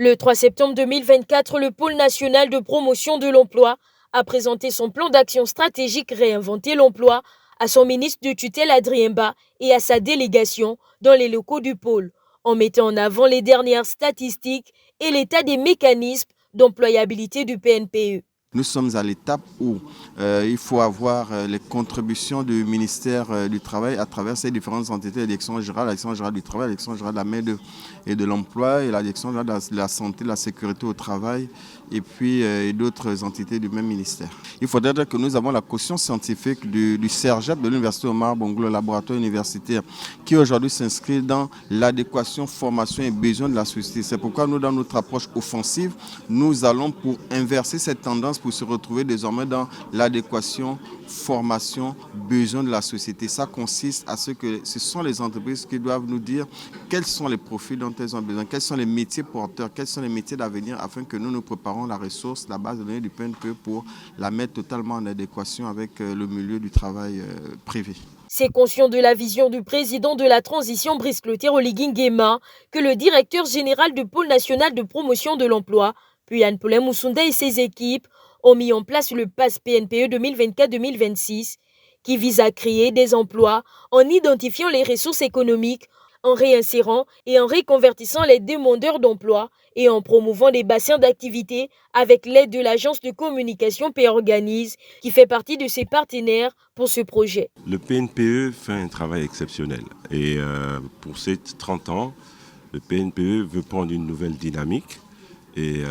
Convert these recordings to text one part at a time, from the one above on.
Le 3 septembre 2024, le Pôle national de promotion de l'emploi a présenté son plan d'action stratégique Réinventer l'emploi à son ministre de tutelle Adrien Ba et à sa délégation dans les locaux du pôle, en mettant en avant les dernières statistiques et l'état des mécanismes d'employabilité du PNPE. Nous sommes à l'étape où il faut avoir les contributions du ministère du Travail à travers ces différentes entités, la direction générale du travail, la direction générale de la main-d'œuvre et de l'emploi et la direction générale de la santé, de la sécurité au travail et puis d'autres entités du même ministère. Il faudrait dire que nous avons la caution scientifique du CERGEP de l'Université Omar Bongo, le laboratoire universitaire, qui aujourd'hui s'inscrit dans l'adéquation, formation et besoins de la société. C'est pourquoi nous, dans notre approche offensive, nous allons pour inverser cette tendance pour se retrouver désormais dans l'adéquation, formation, besoin de la société. Ça consiste à ce que ce sont les entreprises qui doivent nous dire quels sont les profils dont elles ont besoin, quels sont les métiers porteurs, quels sont les métiers d'avenir afin que nous préparons la ressource, la base de données du PNPE pour la mettre totalement en adéquation avec le milieu du travail privé. C'est conscient de la vision du président de la transition Brice Clotaire Oligui Nguema que le directeur général du Pôle national de promotion de l'emploi, puis Anne-Paulin Moussunda et ses équipes, ont mis en place le PASS PNPE 2024-2026 qui vise à créer des emplois en identifiant les ressources économiques, en réinsérant et en reconvertissant les demandeurs d'emploi et en promouvant des bassins d'activité avec l'aide de l'agence de communication P-Organise qui fait partie de ses partenaires pour ce projet. Le PNPE fait un travail exceptionnel et pour ces 30 ans, le PNPE veut prendre une nouvelle dynamique et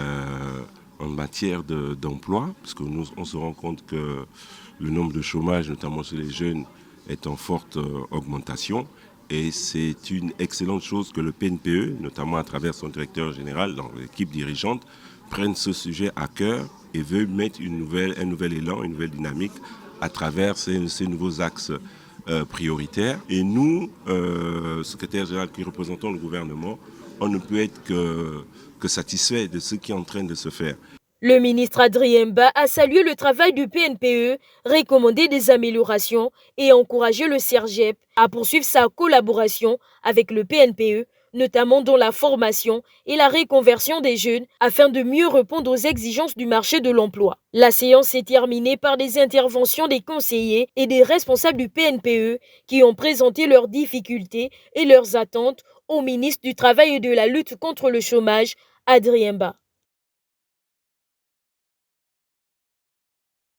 en matière d'emploi, parce que nous on se rend compte que le nombre de chômage, notamment chez les jeunes, est en forte augmentation. Et c'est une excellente chose que le PNPE, notamment à travers son directeur général, dans l'équipe dirigeante, prenne ce sujet à cœur et veut mettre un nouvel élan, une nouvelle dynamique à travers ces nouveaux axes prioritaires. Et nous, secrétaire général qui représentons le gouvernement, on ne peut être que satisfait de ce qui est en train de se faire. Le ministre Adrien Ba a salué le travail du PNPE, recommandé des améliorations et encouragé le CERGEP à poursuivre sa collaboration avec le PNPE, notamment dans la formation et la reconversion des jeunes afin de mieux répondre aux exigences du marché de l'emploi. La séance s'est terminée par des interventions des conseillers et des responsables du PNPE qui ont présenté leurs difficultés et leurs attentes au ministre du Travail et de la lutte contre le chômage, Adrien Ba.